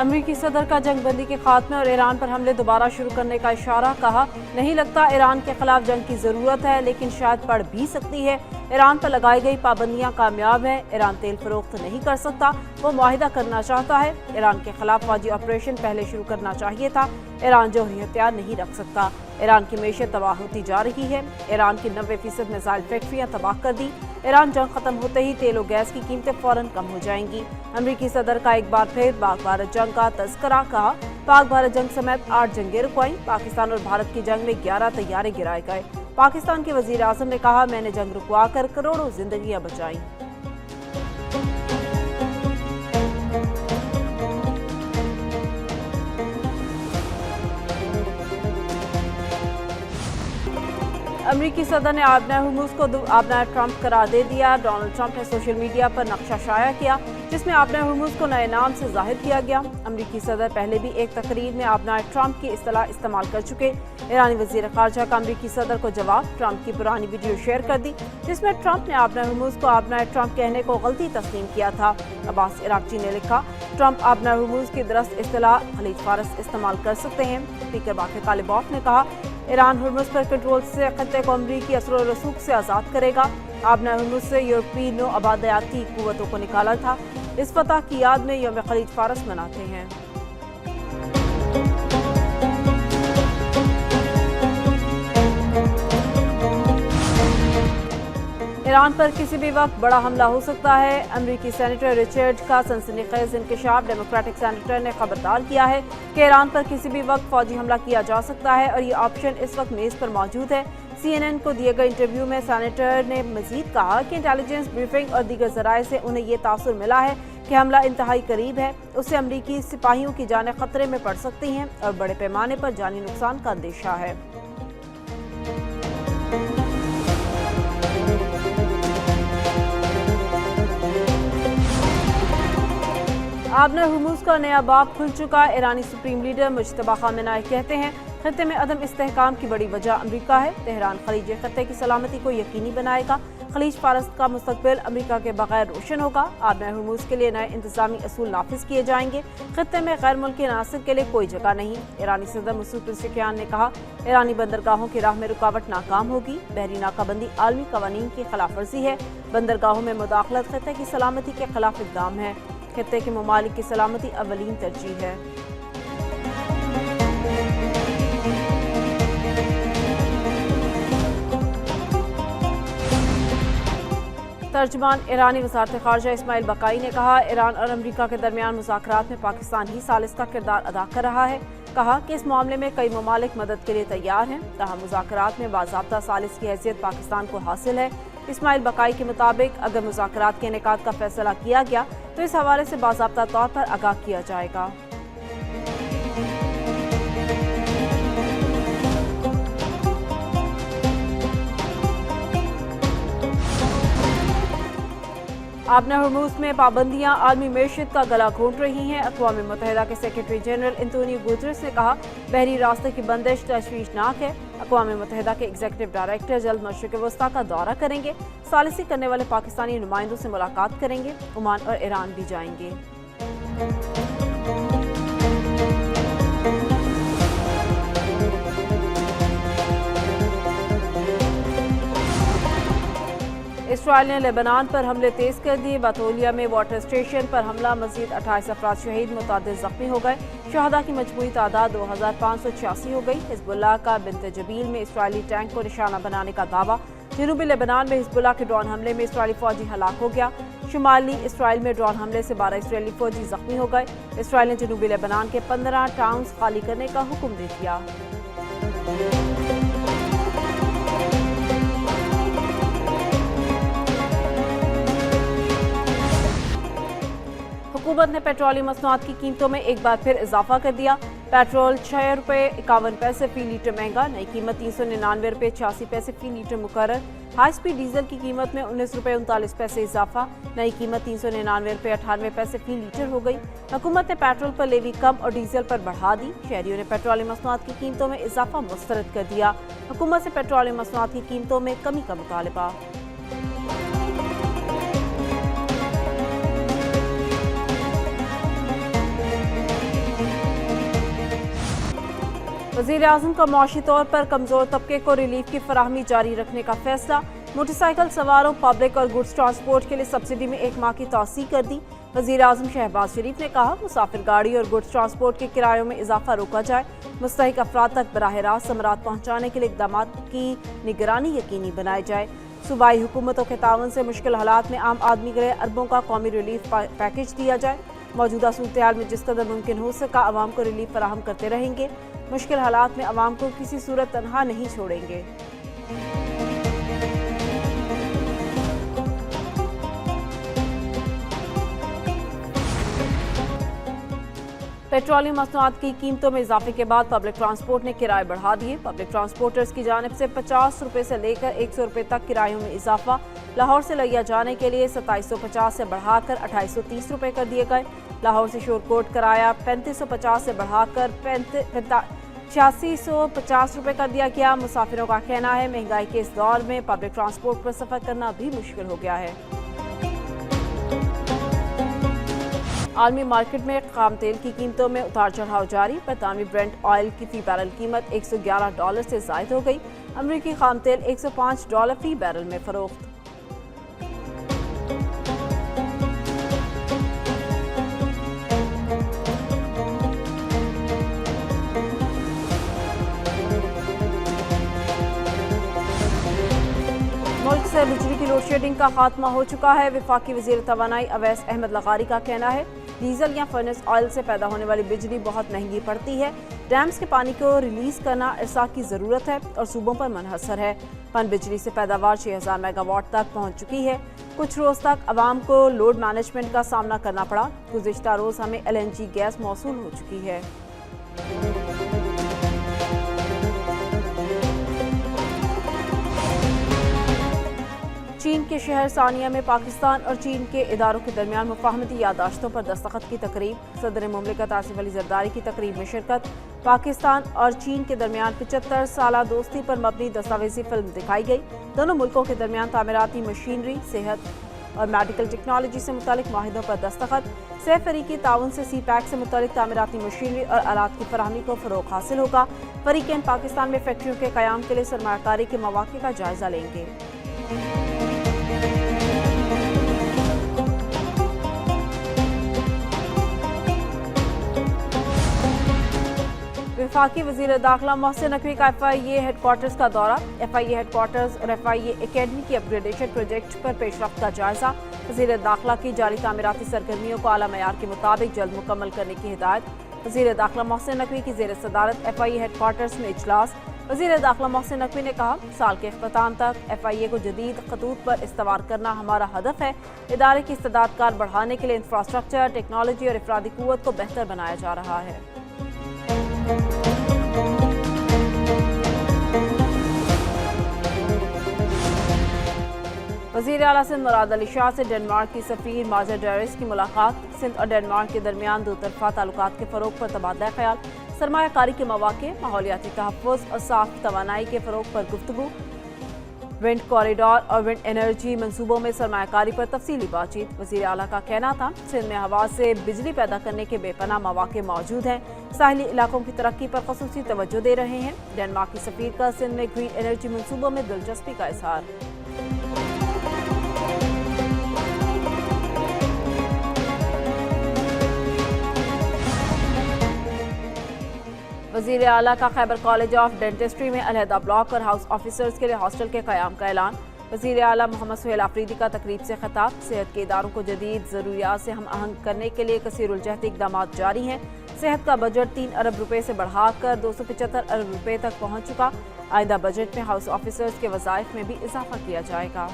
अमरीकी सदर का जंग बंदी के खात्मे और ईरान पर हमले दोबारा शुरू करने का इशारा। कहा, नहीं लगता ईरान के खिलाफ जंग की ज़रूरत है, लेकिन शायद पड़ भी सकती है। ईरान पर लगाई गई पाबंदियां कामयाब हैं। ईरान तेल फरोख्त नहीं कर सकता, वो मुआहिदा करना चाहता है। ईरान के खिलाफ फौजी ऑपरेशन पहले शुरू करना चाहिए था। ईरान जौहरी हथियार नहीं रख सकता। ईरान की मैशत तबाह होती जा रही है। ईरान की 90% मिसाइल फैक्ट्रियां तबाह कर दी। ईरान जंग खत्म होते ही तेल और गैस की कीमतें फौरन कम हो जाएंगी। अमरीकी सदर का एक बार फिर पाक भारत जंग का तज़किरा। कहा, पाक भारत जंग समेत 8 जंगें रुकवाईं। पाकिस्तान और भारत की जंग में 11 तैयारे गिराए गए। पाकिस्तान के वज़ीर आज़म ने कहा, मैंने जंग रुकवा कर करोड़ों जिंदगियां बचाई। अमरीकी सदर ने आबना हुर्मुज़ को आबना ट्रंप करार दे दिया। डोनाल्ड ट्रंप ने सोशल मीडिया पर नक्शा शाया किया, जिसमें आबना हुर्मुज़ को नए नाम से जाहिर किया गया। अमरीकी सदर पहले भी एक तकरीर में आबना ट्रंप की इस्तेलाह इस्तेमाल कर चुके। ईरानी वज़ीर ख़ारजा का अमरीकी सदर को जवाब। ट्रंप की पुरानी वीडियो शेयर कर दी, जिसमें ट्रंप ने आबना हुर्मुज़ को आबना ट्रंप कहने को गलती तस्लीम किया था। अब्बास इराक़ची ने लिखा, ट्रंप आबना हुर्मुज़ की दुरुस्त इस्तेलाह खलीज फारस इस्तेमाल कर सकते हैं। स्पीकर बाक़र कालिबॉफ ने कहा, ईरान हुर्मुज़ पर कंट्रोल से खत्ते को अमरीकी असर और रसूख से आज़ाद करेगा। आबना हुर्मुज़ से यूरोपीय नौ आबादियाती कुव्वतों को निकाला था। इस फतह की याद में यौम खलीज फारस मनाते हैं। ईरान पर किसी भी वक्त बड़ा हमला हो सकता है। अमरीकी सेनेटर रिचर्ड का सनसनीखेज इंकशाफ। डेमोक्रेटिक सेनेटर ने खबरदार किया है कि ईरान पर किसी भी वक्त फौजी हमला किया जा सकता है और ये ऑप्शन इस वक्त मेज़ पर मौजूद है। CNN को दिए गए इंटरव्यू में सेनेटर ने मजीद कहा कि इंटेलिजेंस ब्रीफिंग और दीगर ज़राए से उन्हें ये तासुर मिला है कि हमला इंतहाई करीब है। उससे अमरीकी सिपाहियों की जानें खतरे में पड़ सकती हैं और बड़े पैमाने पर जानी नुकसान का अंदेशा है। आबना हुर्मुज़ का नया बाब खुल चुका। ईरानी सुप्रीम लीडर मुज्तबा खामेनेई कहते हैं, खत्ते में अदम इस्तेहकाम की बड़ी वजह अमरीका है। तेहरान खलीज खत्ते की सलामती को यकीनी बनाएगा। खलीज फारस का मुस्तकबिल अमरीका के बगैर रोशन होगा। आबना हुर्मुज़ के लिए नए इंतजामी असूल नाफिज किए जाएंगे। खत्ते में गैर मुल्की अनासर के लिए कोई जगह नहीं। ईरानी सदर मसूद पेज़ेश्कियान ने कहा, ईरानी बंदरगाहों की राह में रुकावट नाकाम होगी। बहरी नाकाबंदी आलमी कवानीन की खिलाफ वर्जी है। बंदरगाहों में मुदाखलत खत्ते की सलामती के खिलाफ इक़दाम है। खत्ते के ममालिक की सलामती अवलीन तरजीह है। तर्जमान ईरानी वज़ारत ख़ारजा इस्माइल बकाई ने कहा, ईरान और अमरीका के दरमियान मुज़ाकरात में पाकिस्तान ही सालिस का किरदार अदा कर रहा है। कहा कि इस मामले में कई ममालिक मदद के लिए तैयार हैं। ताहम मुज़ाकरात में बाज़ाब्ता सालिस की हैसियत पाकिस्तान को हासिल है। इस्माइल बकाई के मुताबिक अगर मुज़ाकरात के इनेकाद का फैसला किया गया तो इस हवाले से बाज़ाब्ता तौर पर आगाह किया जाएगा। आबना हुर्मुज़ में पाबंदियां आलमी मैशत का गला घोंट रही हैं। अक़वाम मुत्तहिदा के सेक्रेटरी जनरल एंटोनियो गुतरेस ने कहा, बहरी रास्ते की बंदिश तशवीशनाक है। अक़वाम मुत्तहिदा के एग्जीक्यूटिव डायरेक्टर जल्द मशरिक़ वस्ता का दौरा करेंगे। सालिसी करने वाले पाकिस्तानी नुमाइंदों से मुलाकात करेंगे। ओमान और ईरान भी जाएंगे। इसराइल ने लेबनान पर हमले तेज कर दिए। बातोलिया में वाटर स्टेशन पर हमला, मजीद 28 अफराद शहीद, मुतादिद जख्मी हो गए। शहदा की मजमूई तादाद 2586 हो गई। हिजबुल्लाह का बिन्त जबील में इसराइली टैंक को निशाना बनाने का दावा। जनूबी लेबनान में हिजबुल्लाह के ड्रोन हमले में इसराइली फौजी हलाक हो गया। शुमाली इसराइल में ड्रोन हमले से 12 इसराइली फौजी जख्मी हो गए। इसराइल ने जनूबी लेबनान के 15 टाउन्स खाली करने का हुक्म दे दिया। हुकूमत ने पेट्रोलियम मसनूआत की कीमतों में एक बार फिर इजाफा कर दिया। पेट्रोल 6 रुपये 51 पैसे फी लीटर महंगा, नई कीमत 399 रुपये 86 पैसे फी लीटर मुकर्रर। हाई स्पीड डीजल की कीमत में 19 रुपये 39 पैसे इजाफा, नई कीमत 399 रुपये 98 पैसे फी लीटर हो गई। हुकूमत ने पेट्रोल पर लेवी कम और डीजल पर बढ़ा दी। शहरियों ने पेट्रोलियम मसनूआत की कीमतों में इजाफा मुस्तरद कर दिया। हुकूमत से पेट्रोलियम मसनूआत की कीमतों में कमी का मुतालबा। वज़ीर आज़म का मुआशी तौर पर कमज़ोर तबके को रिलीफ की फराहमी जारी रखने का फैसला। मोटरसाइकिल सवारों, पब्लिक और गुड्स ट्रांसपोर्ट के लिए सब्सिडी में 1 माह की तौसीह कर दी। वज़ीर आज़म शहबाज शरीफ ने कहा, मुसाफिर गाड़ी और गुड्स ट्रांसपोर्ट के किरायों में इजाफा रोका जाए। मुस्तहिक अफराद तक बराह रास्त समरात पहुँचाने के लिए इक़दाम की निगरानी यकीनी बनाई जाए। सूबाई हुकूमतों के ताउन से मुश्किल हालात में आम आदमी के लिए अरबों का कौमी रिलीफ पैकेज दिया जाए। मौजूदा सूरत-ए-हाल में जिस कदर मुमकिन हो सका आवाम को रिलीफ फराहम करते रहेंगे। मुश्किल हालात में आवाम को किसी सूरत तनहा नहीं छोड़ेंगे। पेट्रोलियम मसनूआत की कीमतों में इजाफे के बाद पब्लिक ट्रांसपोर्ट ने किराए बढ़ा दिए। पब्लिक ट्रांसपोर्टर्स की जानिब से 50 रुपये से लेकर 100 रुपये तक किरायों में इजाफा। लाहौर से लिया जाने के लिए 2750 से बढ़ाकर 2830 रुपये कर दिए गए। लाहौर से शोरकोट कराया 3550 से बढ़ाकर 8650 रुपये कर दिया गया। मुसाफिरों का कहना है, महंगाई के इस दौर में पब्लिक ट्रांसपोर्ट पर सफ़र करना भी मुश्किल हो गया है। आलमी मार्केट में खाम तेल की कीमतों में उतार चढ़ाव जारी। बरतानवी ब्रेंट ऑयल की फी बैरल कीमत $111 से ज़ायद हो गई। अमरीकी खाम तेल $105 फी बैरल में फरोख्त। मुल्क से बिजली की लोड शेडिंग का खात्मा हो चुका है। वफाकी वज़ीर तवानाई अवैस अहमद लगारी का कहना है, डीजल या फर्नेस ऑयल से पैदा होने वाली बिजली बहुत महंगी पड़ती है। डैम्स के पानी को रिलीज करना इरसा की ज़रूरत है और सूबों पर मुनहसर है। पन बिजली से पैदावार 6000 मेगावाट तक पहुँच चुकी है। कुछ रोज़ तक आवाम को लोड मैनेजमेंट का सामना करना पड़ा। गुज़िश्ता रोज़ हमें LNG गैस मौसूल हो चुकी है। चीन के शहर सानिया में पाकिस्तान और चीन के इदारों के दरमियान मुफाहमती यादाश्तों पर दस्तखत की तकरीब। सदर मुमलिकत आसिफ अली जरदारी की तकरीब में शिरकत। पाकिस्तान और चीन के दरमियान 75 साला दोस्ती पर मबनी दस्तावेजी फिल्म दिखाई गई। दोनों मुल्कों के दरमियान तामीराती मशीनरी, सेहत और मेडिकल टेक्नोलॉजी से मुतालिक माहिदों पर दस्तखत। सह फरीकी ताउन से CPEC से मुतालिक तामीराती मशीनरी और आलात की फराहमी को फ़रोग़ हासिल होगा। फरीकैन पाकिस्तान में फैक्ट्रियों के क़याम के लिए सरमायाकारी के मौक़े का जायज़ा लेंगे। वफाकी वज़ीर दाखिला मोहसिन नकवी का FIA हेडक्वार्टर्स का दौरा। FIA हेडक्वार्टर्स और FIA एकेडमी की अपग्रेडेशन प्रोजेक्ट पर पेशरफ्त का जायजा। वज़ीर दाखिला की जारी तामीराती सरगर्मियों को आला मयार के मुताबिक जल्द मुकम्मल करने की हिदायत। वज़ीर दाखिला मोहसिन नकवी की ज़ेर सदारत FIA हेडक्वार्टर्स में इजलास। वज़ीर दाखिला मोहसिन नकवी ने कहा, साल के इख्तिताम तक FIA को जदीद खतूत पर इस्तवार करना हमारा हदफ है। इदारे की इस्तेदाद कार बढ़ाने के लिए इंफ्रास्ट्रक्चर, टेक्नोलॉजी और अफरादी क़ुव्वत को बेहतर बनाया जा रहा है। वज़ीर आला सिंध मुराद अली शाह से डेनमार्क की सफ़ीर माजा डेरिस की मुलाकात। सिंध और डेनमार्क के दरमियान दो तरफ़ा ताल्लुकात के फ़रोग़ पर तबादला ख्याल। सरमायाकारी के मौक़े, माहौलियाती तहफ़्फ़ुज़ और साफ़ तवानाई के फ़रोग़ पर गुफ्तगू। विंड कॉरिडोर और विंड एनर्जी मंसूबों में सरमायाकारी पर तफसीली बातचीत। वज़ीर आला का कहना था, सिंध में हवा से बिजली पैदा करने के बेपनाह मौक़े मौजूद हैं। साहिली इलाकों की तरक्की पर ख़ुसूसी तवज्जो दे रहे हैं। डेनमार्क की सफ़ीर का सिंध में ग्रीन एनर्जी मंसूबों में दिलचस्पी का इज़हार। वज़ीर आला का खैबर कॉलेज ऑफ डेंटिस्ट्री में अलहदा ब्लॉक और हाउस ऑफिसर्स के लिए हॉस्टल के क़याम का ऐलान। वज़ीर आला मोहम्मद सुहेल आफरीदी का तकरीब से खिताब। सेहत के इदारों को जदीद ज़रूरियात से हम आहंग करने के लिए कसीरुल-जहद इक़दाम जारी हैं। सेहत का बजट 3 अरब रुपये से बढ़ाकर 275 अरब रुपये तक पहुँच चुका। आइंदा बजट में हाउस ऑफिसर्स के वज़ाइफ में भी इजाफा किया जाएगा।